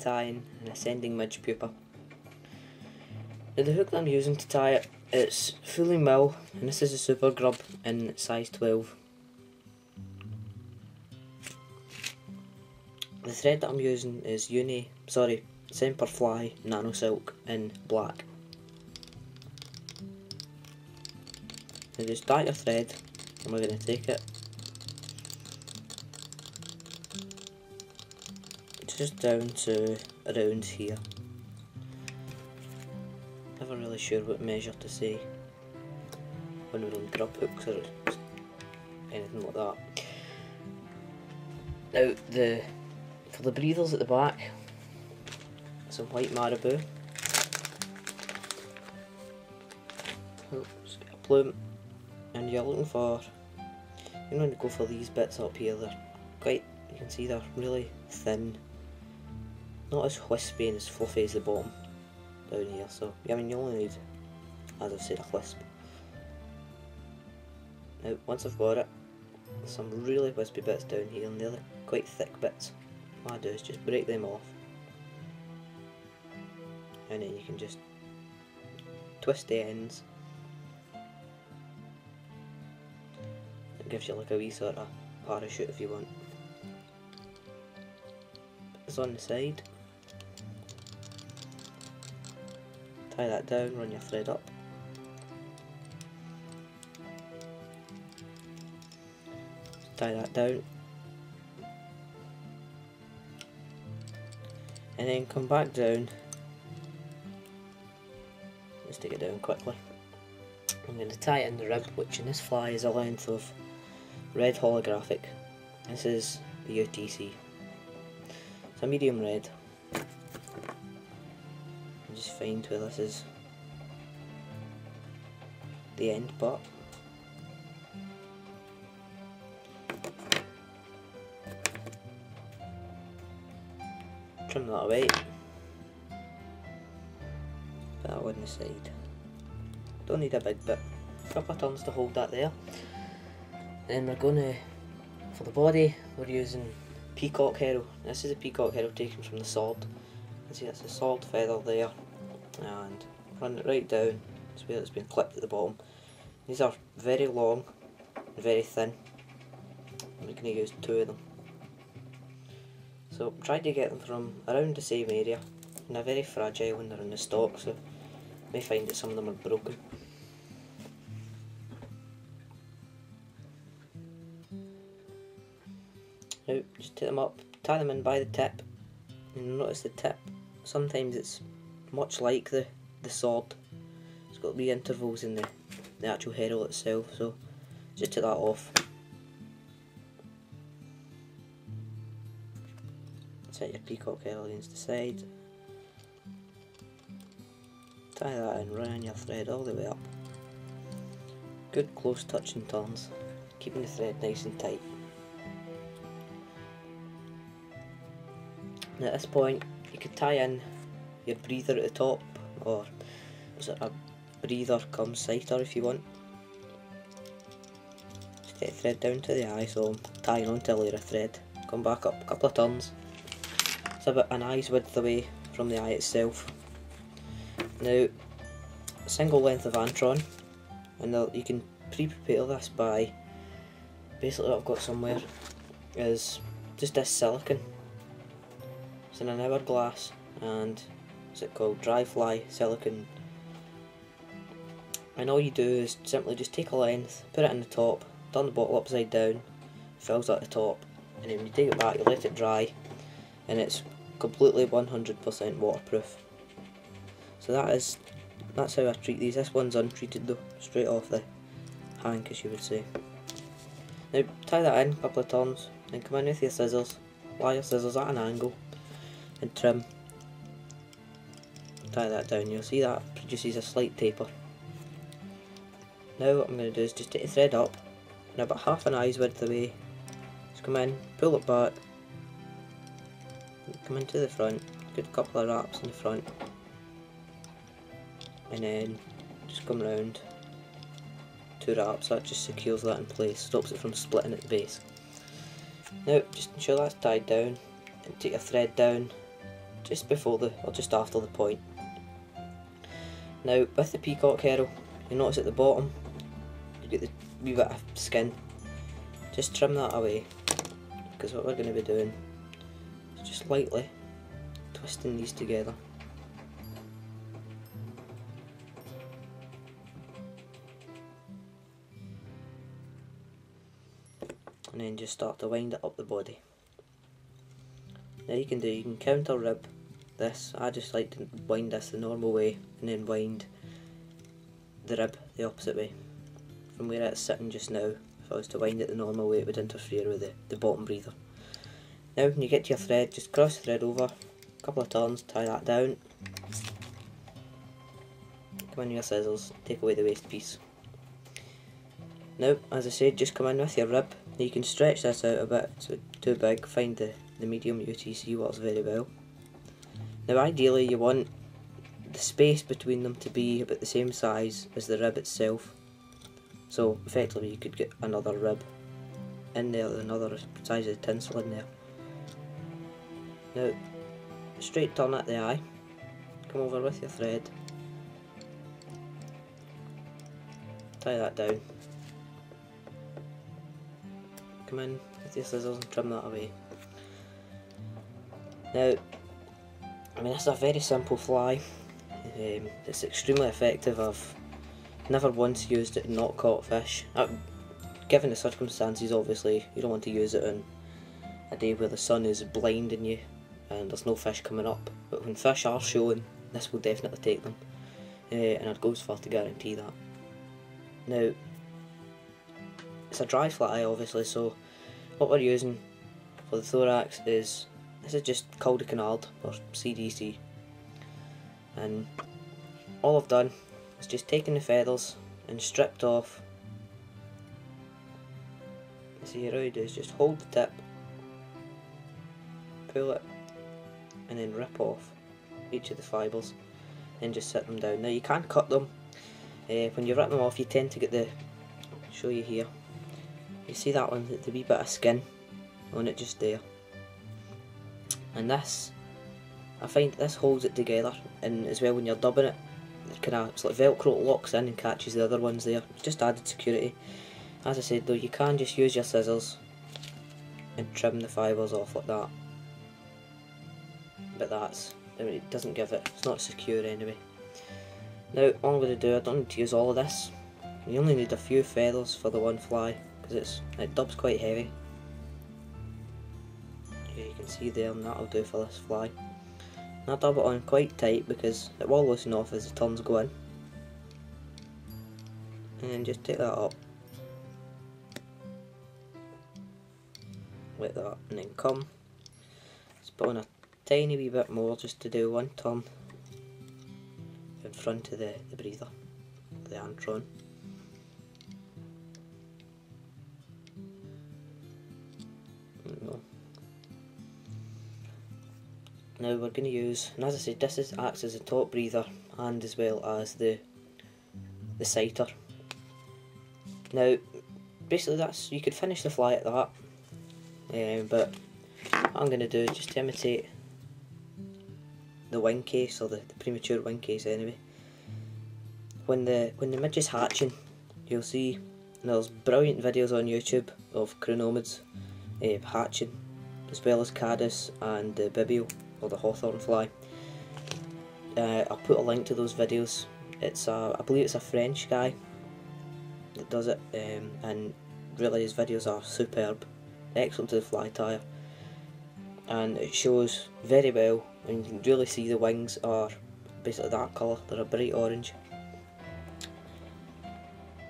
tying an Ascending Midge Pupa. Now the hook that I'm using to tie it, it's fully mill, and this is a super grub in size 12. The thread that I'm using is Semperfly Nano Silk in black. Now just start your thread, and we're going to take it just down to around here. Never really sure what measure to say when we're on grub hooks or anything like that. Now for the breathers at the back, some white marabou. Just get a plume, and you're looking for, you want to go for these bits up here. They're quite, you can see they're really thin, not as wispy and as fluffy as the bottom down here. So I mean, you only need, as I've said, a wisp. Now once I've got it, some really wispy bits down here, and the other quite thick bits, what I do is just break them off, and then you can just twist the ends. It gives you like a wee sort of parachute if you want. It's on the side. Tie that down, run your thread up. Tie that down. And then come back down. Let's take it down quickly. I'm going to tie it in the rib, which in this fly is a length of red holographic. This is the UTC. It's a medium red. I'll just find where this is the end part. Trim that away. Put that on the side. Don't need a big bit. A couple of turns to hold that there. Then we're going to, for the body, we're using peacock herring. This is a peacock herring taken from the sword. You can see that's a sword feather there, and run it right down to where it's been clipped at the bottom. These are very long and very thin. I'm going to use 2 of them. So try to get them from around the same area, and they're very fragile when they're in the stock, so you may find that some of them are broken. Now just take them up, tie them in by the tip, and you'll notice the tip, sometimes it's much like the sword. It's got wee intervals in the actual herring itself, so just take that off. Set your peacock herring against the side. Tie that in, run your thread all the way up. Good close touching turns, keeping the thread nice and tight. Now at this point you could tie in your breather at the top, or is it a breather cum sighter if you want. Just get the thread down to the eye, so I'm tying onto a layer of thread. Come back up a couple of turns. It's about an eye's width away from the eye itself. Now, a single length of antron, and you can pre-prepare this by, basically what I've got somewhere is just this silicone. It's in an hourglass, and what's it called, dry fly silicone. And all you do is simply just take a length, put it in the top, turn the bottle upside down, fills at the top, and then when you take it back you let it dry, and it's completely 100% waterproof. So that's how I treat these. This one's untreated though, straight off the hank as you would say. Now tie that in, a couple of turns, then come in with your scissors, lie your scissors at an angle and trim. Tie that down, you'll see that produces a slight taper. Now what I'm going to do is just take the thread up, and about half an eye's width away, just come in, pull it back, come into the front, good couple of wraps in the front, and then just come round, 2 wraps, that just secures that in place, stops it from splitting at the base. Now just ensure that's tied down, and take your thread down just before or just after the point. Now with the peacock herring, you notice at the bottom you get the wee bit of skin. Just trim that away, because what we're going to be doing is just lightly twisting these together. And then just start to wind it up the body. Now you can counter rib this. I just like to wind this the normal way and then wind the rib the opposite way. From where it's sitting just now, if I was to wind it the normal way, it would interfere with the bottom breather. Now when you get to your thread, just cross the thread over, a couple of turns, tie that down. Come in with your scissors, take away the waste piece. Now, as I said, just come in with your rib. Now you can stretch this out a bit, so it's too big, find the medium UTC works very well. Now ideally you want the space between them to be about the same size as the rib itself. So effectively you could get another rib in there, another size of tinsel in there. Now, straight turn at the eye, come over with your thread, tie that down, come in with your scissors and trim that away. Now, I mean, this is a very simple fly. It's extremely effective. I've never once used it and not caught fish. Given the circumstances, obviously, you don't want to use it on a day where the sun is blinding you and there's no fish coming up. But when fish are showing, this will definitely take them. And I'd go as far to guarantee that. Now, it's a dry fly, obviously, so what we're using for the thorax is, this is just cul de canard or CDC, and all I've done is just taken the feathers and stripped off. See how you do is just hold the tip, pull it, and then rip off each of the fibres and just set them down. Now you can cut them. When you rip them off, you tend to get the, I'll show you here, you see that one, the wee bit of skin on it just there. And this, I find this holds it together, and as well when you're dubbing it, it's like Velcro, it locks in and catches the other ones there. It's just added security. As I said though, you can just use your scissors and trim the fibres off like that. But it doesn't give it, it's not secure anyway. Now all I'm going to do, I don't need to use all of this. You only need a few feathers for the one fly, because it dubs quite heavy. You can see there, and that'll do for this fly. And I dub it on quite tight because it will loosen off as the turns go in. And then just take that up like that, and then come, just put on a tiny wee bit more just to do one turn in front of the breather, the antron. Now we're going to use, and as I said, this acts as a top breather and as well as the sighter. Now basically you could finish the fly at that, but what I'm going to do is just to imitate the wing case, or the premature wing case anyway. When the midge is hatching, you'll see, and there's brilliant videos on YouTube of Chironomids hatching, as well as caddis and the bibio, or the hawthorn fly. I'll put a link to those videos. I believe it's a French guy that does it, and really his videos are superb, excellent to the fly tire, and it shows very well, and you can really see the wings are basically that colour, they're a bright orange.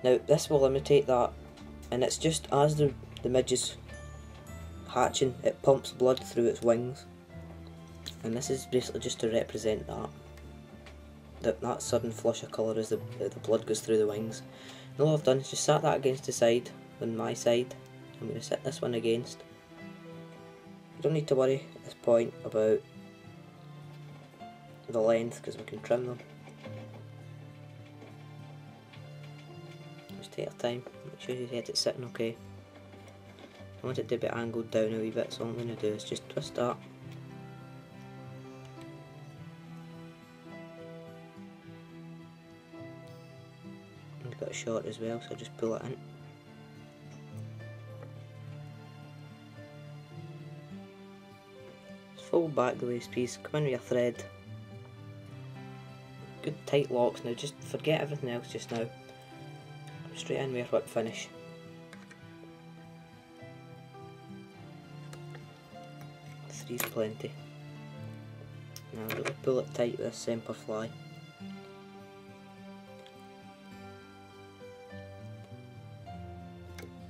Now this will imitate that, and it's just as the midge is hatching, it pumps blood through its wings. And this is basically just to represent that sudden flush of colour as the blood goes through the wings. And all I've done is just sat that against the side, on my side. I'm going to sit this one against. You don't need to worry at this point about the length, because we can trim them. Just take your time, make sure you get it sitting okay. I want it to be angled down a wee bit, so all I'm going to do is just twist that. end got short as well, so I'll just pull it in. Just fold back the waste piece, come in with your thread. Good tight locks. Now just forget everything else just now. Come straight in with your whip finish. Three's plenty. Now really pull it tight with this Semper fly.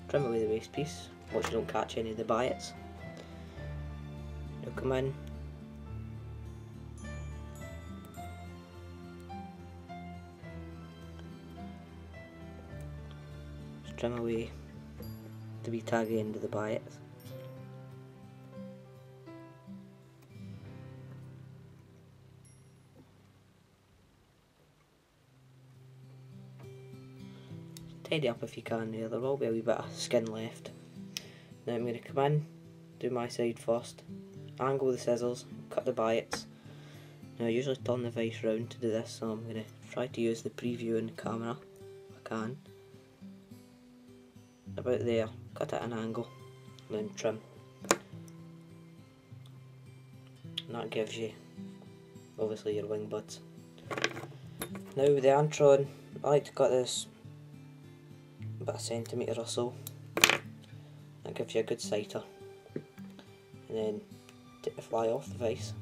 Trim away the waste piece, watch you don't catch any of the biots. Now come in, just trim away the wee taggy end of the biots. Tidy up if you can there, there will be a wee bit of skin left. Now I'm going to come in, do my side first, angle the scissors, cut the biots. Now I usually turn the vise round to do this, so I'm going to try to use the preview in the camera if I can. About there, cut at an angle, and then trim. And that gives you, obviously, your wing buds. Now with the antron, I like to cut this about a centimetre or so. That gives you a good sighter. And then take the fly off the vise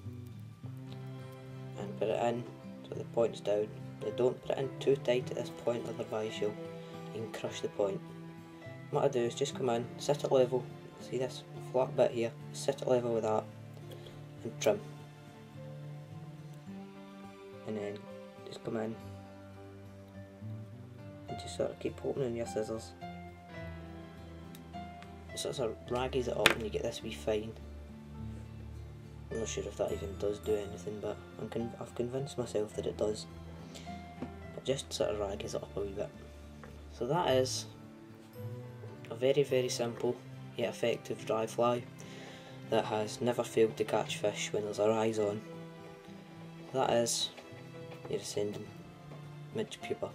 and put it in so the point's down. Now don't put it in too tight at this point, otherwise you can crush the point. What I do is just come in, sit at level, see this flat bit here, sit at level with that and trim. And then just come in and just sort of keep opening your scissors. It sort of raggies it up and you get this wee fine. I'm not sure if that even does do anything, but I've convinced myself that it does. It just sort of raggies it up a wee bit. So that is a very, very simple yet effective dry fly that has never failed to catch fish when there's a rise on. That is your Ascending Midge Pupa.